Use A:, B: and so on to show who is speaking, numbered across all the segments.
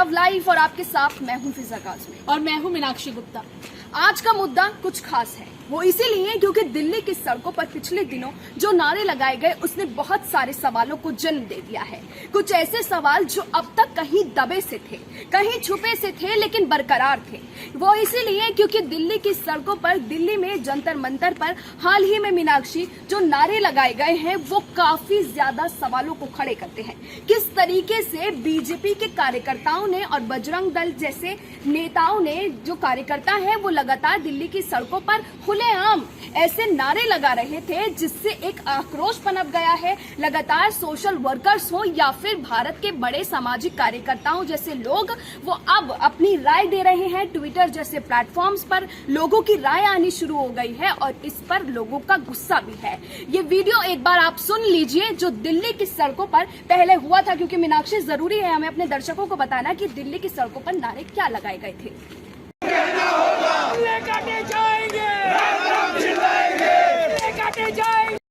A: Love life और आपके साथ मैं हूं फिजा काज़मी
B: और मैं हूं मीनाक्षी गुप्ता।
A: आज का मुद्दा कुछ खास है, वो इसीलिए क्योंकि दिल्ली की सड़कों पर पिछले दिनों जो नारे लगाए गए उसने बहुत सारे सवालों को जन्म दे दिया है। कुछ ऐसे सवाल जो अब तक कहीं दबे से थे, कहीं छुपे से थे, लेकिन बरकरार थे। वो इसीलिए क्योंकि दिल्ली की सड़कों पर, दिल्ली में जंतर मंतर पर हाल ही में मीनाक्षी जो नारे लगाए गए हैं वो काफी ज्यादा सवालों को खड़े करते हैं। किस तरीके से बीजेपी के कार्यकर्ताओं ने और बजरंग दल जैसे नेताओं ने, जो कार्यकर्ता है वो लगातार दिल्ली की सड़कों पर खुलेआम ऐसे नारे लगा रहे थे जिससे एक आक्रोश पनप गया है। लगातार सोशल वर्कर्स हो या फिर भारत के बड़े सामाजिक कार्यकर्ताओं जैसे लोग, वो अब अपनी राय दे रहे हैं। ट्विटर जैसे प्लेटफॉर्म्स पर लोगों की राय आनी शुरू हो गई है और इस पर लोगों का गुस्सा भी है। ये वीडियो एक बार आप सुन लीजिए जो दिल्ली की सड़कों पर पहले हुआ था, क्योंकि मीनाक्षी जरूरी है हमें अपने दर्शकों को बताना कि दिल्ली की सड़कों पर नारे क्या लगाए गए थे।
C: काटे जाएंगे, काटे जाएंगे,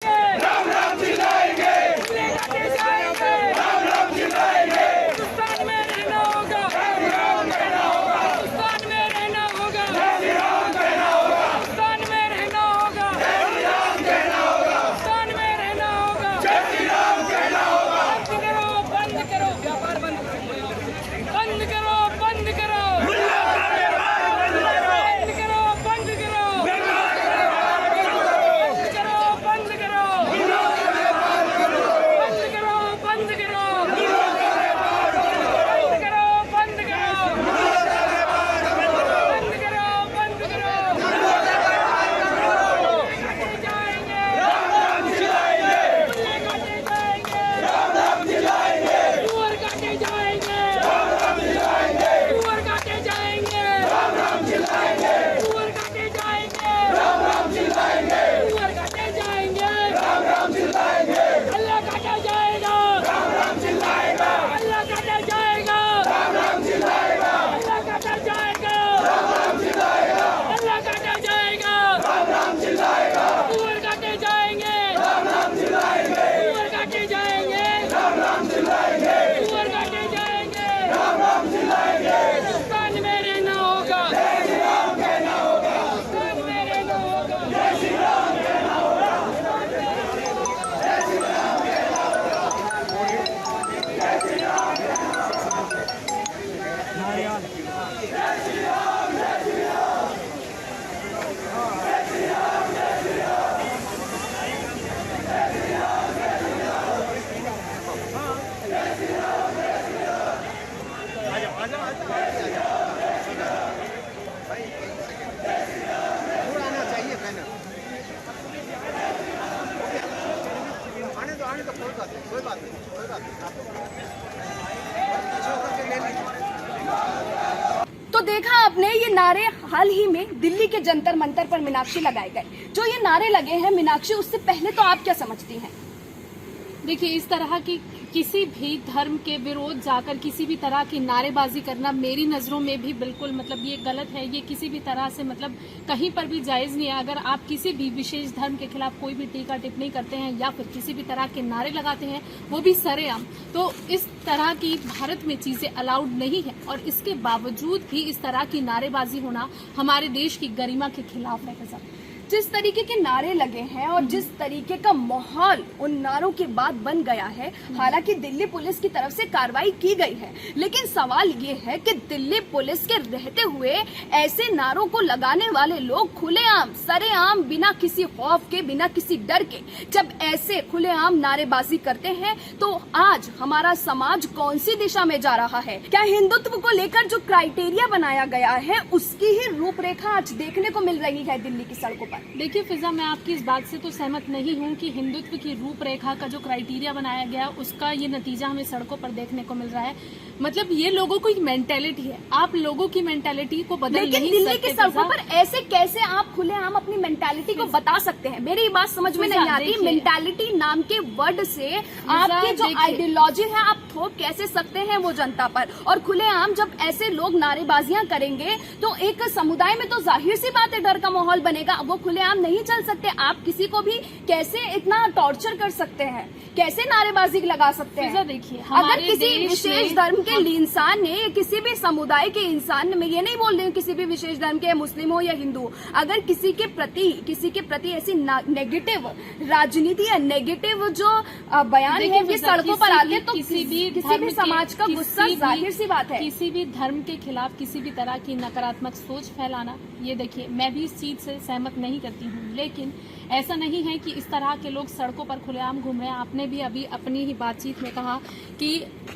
C: राम राम चिल्लाएंगे, काटे जाएंगे, राम चिल्लाएंगे। हिंदुस्तान में रहना होगा, राम कहना होगा, हिंदुस्तान में रहना होगा, राम कहना होगा, हिंदुस्तान में रहना होगा, राम कहना होगा, हिंदुस्तान में रहना होगा, जय राम कहना होगा। बंद करो व्यापार, बंद करो, बंद करो, बंद करो,
A: तो देखा आपने, ये नारे हाल ही में दिल्ली के जंतर मंतर पर मीनाक्षी लगाए गए। जो ये नारे लगे हैं मीनाक्षी, उससे पहले तो आप क्या समझती हैं?
B: देखिए, इस तरह की किसी भी धर्म के विरोध जाकर किसी भी तरह की नारेबाजी करना मेरी नजरों में भी बिल्कुल ये गलत है। ये किसी भी तरह से कहीं पर भी जायज नहीं है। अगर आप किसी भी विशेष धर्म के खिलाफ कोई भी टीका टिप्पणी करते हैं या फिर किसी भी तरह के नारे लगाते हैं, वो भी सरेआम, तो इस तरह की भारत में चीजें अलाउड नहीं है। और इसके बावजूद भी इस तरह की नारेबाजी होना हमारे देश की गरिमा के खिलाफ है।
A: जिस तरीके के नारे लगे हैं और जिस तरीके का माहौल उन नारों के बाद बन गया है, हालांकि दिल्ली पुलिस की तरफ से कार्रवाई की गई है, लेकिन सवाल ये है कि दिल्ली पुलिस के रहते हुए ऐसे नारों को लगाने वाले लोग खुलेआम, सरेआम, बिना किसी खौफ के, बिना किसी डर के जब ऐसे खुलेआम नारेबाजी करते हैं, तो आज हमारा समाज कौन सी दिशा में जा रहा है? क्या हिंदुत्व को लेकर जो क्राइटेरिया बनाया गया है उसकी ही रूपरेखा आज देखने को मिल रही है दिल्ली की सड़कों पर?
B: देखिए फिजा, मैं आपकी इस बात से तो सहमत नहीं हूं कि हिंदुत्व की रूपरेखा का जो क्राइटेरिया बनाया गया उसका ये नतीजा हमें सड़कों पर देखने को मिल रहा है। ये लोगों की मेंटेलिटी है, आप लोगों की मेंटेलिटी को बदल नहीं सकते।
A: लेकिन दिल्ली की सड़कों पर ऐसे कैसे आप खुलेआम अपनी मेंटेलिटी को बता सकते हैं? मेरी बात समझ में नहीं आती। मेंटेलिटी नाम के वर्ड से आपकी जो आइडियोलॉजी है आप थोप कैसे सकते हैं वो जनता पर? और खुलेआम जब ऐसे लोग नारेबाजियां करेंगे तो एक समुदाय में तो जाहिर सी बात है डर का माहौल बनेगा। वो खुलेआम नहीं चल सकते? आप किसी को भी कैसे इतना टॉर्चर कर सकते हैं, कैसे नारेबाजी लगा सकते हैं?
B: देखिए,
A: अगर किसी विशेष धर्म के इंसान ने, किसी भी समुदाय के इंसान ने, मैं ये नहीं बोल रही हूँ किसी भी विशेष धर्म के, मुस्लिम हो या हिंदू, अगर किसी के प्रति ऐसी नेगेटिव राजनीति या नेगेटिव जो बयान है ये सड़कों पर आते तो किसी भी समाज का गुस्सा जाहिर सी बात है।
B: किसी भी धर्म के खिलाफ किसी भी तरह की नकारात्मक सोच फैलाना, ये देखिए मैं भी इस चीज से सहमत नहीं करती हूँ, लेकिन ऐसा नहीं है कि इस तरह के लोग सड़कों पर खुलेआम घूम रहे हैं। आपने भी अभी अपनी ही बातचीत में कहा कि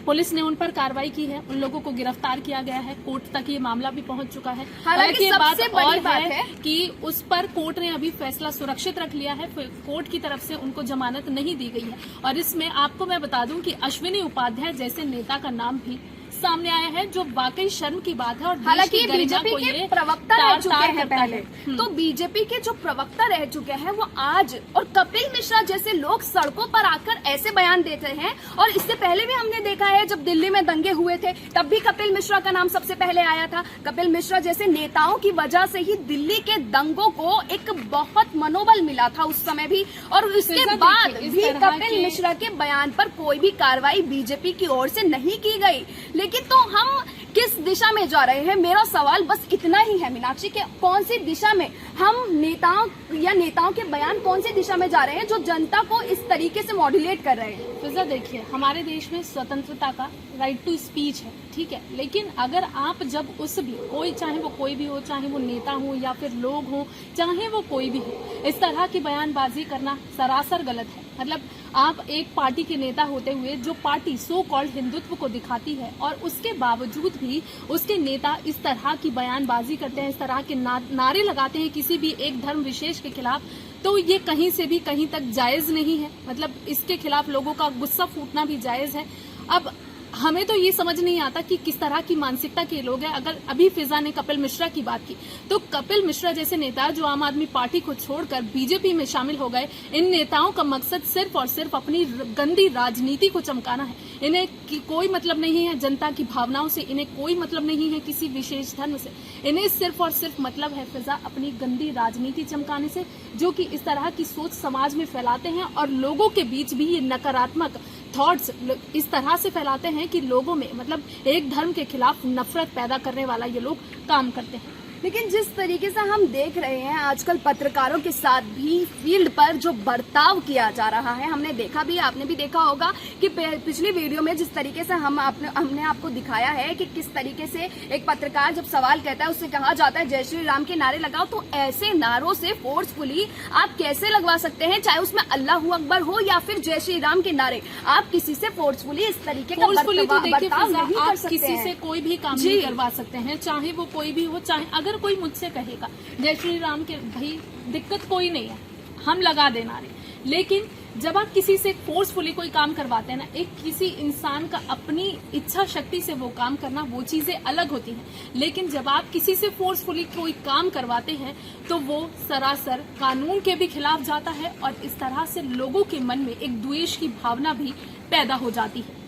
B: पुलिस ने उन पर कार्रवाई की है, उन लोगों को गिरफ्तार किया गया है, कोर्ट तक ये मामला भी पहुंच चुका है।
A: हालांकि
B: ये
A: सबसे बड़ी बात है
B: कि उस पर कोर्ट ने अभी फैसला सुरक्षित रख लिया है, कोर्ट की तरफ से उनको जमानत नहीं दी गई है। और इसमें आपको मैं बता दूं कि अश्विनी उपाध्याय जैसे नेता का नाम भी सामने आया है, जो वाकई शर्म की बात है। और
A: हालांकि बीजेपी के प्रवक्ता रह चुके हैं पहले, तो बीजेपी के जो प्रवक्ता रह चुके हैं वो आज, और कपिल मिश्रा जैसे लोग सड़कों पर आकर ऐसे बयान देते हैं। और इससे पहले भी हमने देखा है जब दिल्ली में दंगे हुए थे तब भी कपिल मिश्रा का नाम सबसे पहले आया था। कपिल मिश्रा जैसे नेताओं की वजह से ही दिल्ली के दंगों को एक बहुत मनोबल मिला था उस समय भी, और उसके बाद भी कपिल मिश्रा के बयान पर कोई भी कार्रवाई बीजेपी की ओर से नहीं की गई। लेकिन तो हम किस दिशा में जा रहे हैं, मेरा सवाल बस इतना ही है मीनाक्षी के, कौन सी दिशा में हम नेताओं के बयान कौन सी दिशा में जा रहे हैं जो जनता को इस तरीके से मॉड्यूलेट कर रहे हैं?
B: फिजा देखिए, हमारे देश में स्वतंत्रता का राइट टू स्पीच है, ठीक है, लेकिन अगर आप जब उस भी कोई, चाहे वो कोई भी हो, चाहे वो नेता हो या फिर लोग हो, चाहे वो कोई भी हो, इस तरह की बयानबाजी करना सरासर गलत है। मतलब आप एक पार्टी के नेता होते हुए जो पार्टी सो कॉल्ड हिंदुत्व को दिखाती है और उसके बावजूद भी उसके नेता इस तरह की बयानबाजी करते हैं, इस तरह के नारे लगाते हैं किसी भी एक धर्म विशेष के खिलाफ, तो ये कहीं से भी कहीं तक जायज नहीं है। मतलब इसके खिलाफ लोगों का गुस्सा फूटना भी जायज है। अब हमें तो ये समझ नहीं आता कि किस तरह की मानसिकता के लोग हैं। अगर अभी फिजा ने कपिल मिश्रा की बात की, तो कपिल मिश्रा जैसे नेता जो आम आदमी पार्टी को छोड़कर बीजेपी में शामिल हो गए, इन नेताओं का मकसद सिर्फ और सिर्फ अपनी गंदी राजनीति को चमकाना है। इन्हें कोई मतलब नहीं है जनता की भावनाओं से, इन्हें कोई मतलब नहीं है किसी विशेष धर्म से, इन्हें सिर्फ और सिर्फ मतलब है फिजा अपनी गंदी राजनीति चमकाने से, जो कि इस तरह की सोच समाज में फैलाते हैं और लोगों के बीच भी ये नकारात्मक थॉट्स इस तरह से फैलाते हैं कि लोगों में मतलब एक धर्म के खिलाफ नफरत पैदा करने वाला ये लोग काम करते हैं।
A: लेकिन जिस तरीके से हम देख रहे हैं आजकल पत्रकारों के साथ भी फील्ड पर जो बर्ताव किया जा रहा है, हमने देखा भी, आपने भी देखा होगा कि पिछली वीडियो में जिस तरीके से हमने आपको दिखाया है कि किस तरीके से एक पत्रकार जब सवाल कहता है उससे कहा जाता है जय श्री राम के नारे लगाओ, तो ऐसे नारों से फोर्सफुली आप कैसे लगवा सकते हैं, चाहे उसमें अल्लाह अकबर हो या फिर जय श्री राम के नारे, आप किसी से फोर्सफुली इस तरीके का बर्ताव नहीं कर सकते।
B: किसी से कोई भी काम नहीं करवा सकते हैं, चाहे वो कोई भी हो। चाहे अगर कोई मुझसे कहेगा जय श्री राम के, भाई दिक्कत कोई नहीं है, हम लगा देना रहे, लेकिन जब आप किसी से फोर्सफुली कोई काम करवाते हैं ना, एक किसी इंसान का अपनी इच्छा शक्ति से वो काम करना, वो चीजें अलग होती हैं। लेकिन जब आप किसी से फोर्सफुली कोई काम करवाते हैं तो वो सरासर कानून के भी खिलाफ जाता है और इस तरह से लोगों के मन में एक द्वेष की भावना भी पैदा हो जाती है।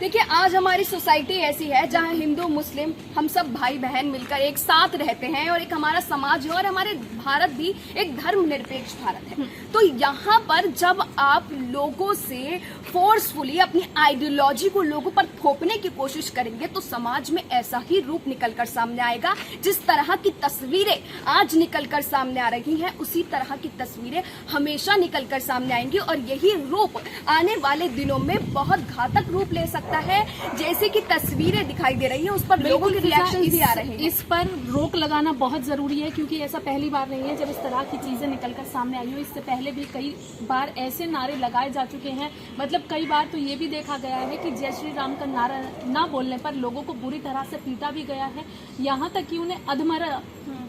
A: देखिए, आज हमारी सोसाइटी ऐसी है जहां हिंदू मुस्लिम हम सब भाई बहन मिलकर एक साथ रहते हैं और एक हमारा समाज है और हमारे भारत भी एक धर्मनिरपेक्ष भारत है। तो यहाँ पर जब आप लोगों से फोर्सफुली अपनी आइडियोलॉजी को लोगों पर थोपने की कोशिश करेंगे तो समाज में ऐसा ही रूप निकलकर सामने आएगा। जिस तरह की तस्वीरें आज निकलकर सामने आ रही हैं उसी तरह की तस्वीरें हमेशा निकलकर सामने आएंगी और यही रूप आने वाले दिनों में बहुत घातक रूप ले सकता है। जैसे कि तस्वीरें दिखाई दे रही है उस पर लोगों के रिएक्शन भी आ रहे हैं।
B: इस पर रोक लगाना बहुत जरूरी है क्योंकि ऐसा पहली बार नहीं है जब इस तरह की चीजें निकलकर सामने आई हो। इससे पहले भी कई बार ऐसे नारे लगाए जा चुके हैं। मतलब कई बार तो ये भी देखा गया है कि जय श्री राम का नारा ना बोलने पर लोगों को बुरी तरह से पीटा भी गया है, यहाँ तक कि उन्हें अधमरा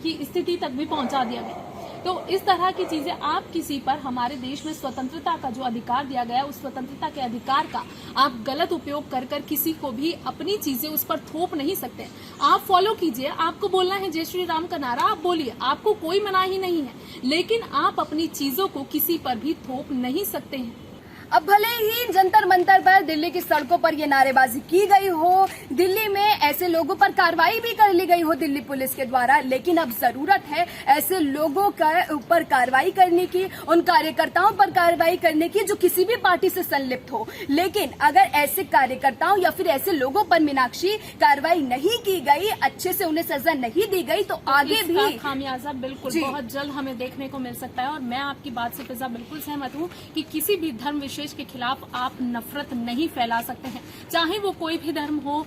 B: की स्थिति तक भी पहुंचा दिया गया। तो इस तरह की चीजें, आप किसी पर, हमारे देश में स्वतंत्रता का जो अधिकार दिया गया उस स्वतंत्रता के अधिकार का आप गलत उपयोग कर कर किसी को भी अपनी चीजें उस पर थोप नहीं सकते। आप फॉलो कीजिए, आपको बोलना है जय श्री राम का नारा, आप बोलिए, आपको कोई मनाही नहीं है, लेकिन आप अपनी चीजों को किसी पर भी थोप नहीं सकते हैं।
A: अब भले ही जंतर मंतर पर दिल्ली की सड़कों पर ये नारेबाजी की गई हो, दिल्ली में ऐसे लोगों पर कार्रवाई भी कर ली गई हो दिल्ली पुलिस के द्वारा, लेकिन अब जरूरत है ऐसे लोगों के ऊपर कार्रवाई करने की, उन कार्यकर्ताओं पर कार्रवाई करने की जो किसी भी पार्टी से संलिप्त हो। लेकिन अगर ऐसे कार्यकर्ताओं या फिर ऐसे लोगों पर मीनाक्षी कार्रवाई नहीं की गई, अच्छे से उन्हें सजा नहीं दी गई, तो आगे
B: इसका
A: भी
B: खामियाजा बिल्कुल बहुत जल्द हमें देखने को मिल सकता है। और मैं आपकी बात से फिजा बिल्कुल सहमत हूँ कि किसी भी धर्म विशेष के खिलाफ आप नफरत नहीं फैला सकते हैं, चाहे वो कोई भी धर्म हो।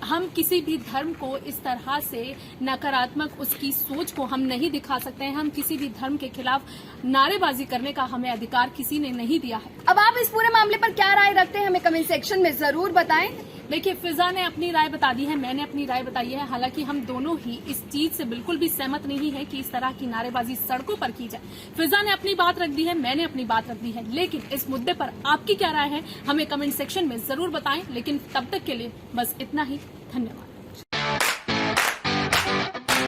B: हम किसी भी धर्म को इस तरह से नकारात्मक उसकी सोच को हम नहीं दिखा सकते हैं। हम किसी भी धर्म के खिलाफ नारेबाजी करने का हमें अधिकार किसी ने नहीं दिया है।
A: अब आप इस पूरे मामले पर क्या राय रखते हैं, हमें कमेंट सेक्शन में जरूर बताएं।
B: देखिए, फिजा ने अपनी राय बता दी है, मैंने अपनी राय बताई है। हालांकि हम दोनों ही इस चीज से बिल्कुल भी सहमत नहीं है कि इस तरह की नारेबाजी सड़कों पर की जाए। फिजा ने अपनी बात रख दी है, मैंने अपनी बात रख दी है, लेकिन इस मुद्दे पर आपकी क्या राय है हमें कमेंट सेक्शन में जरूर बताएं। लेकिन तब तक के लिए बस इतना ही। धन्यवाद।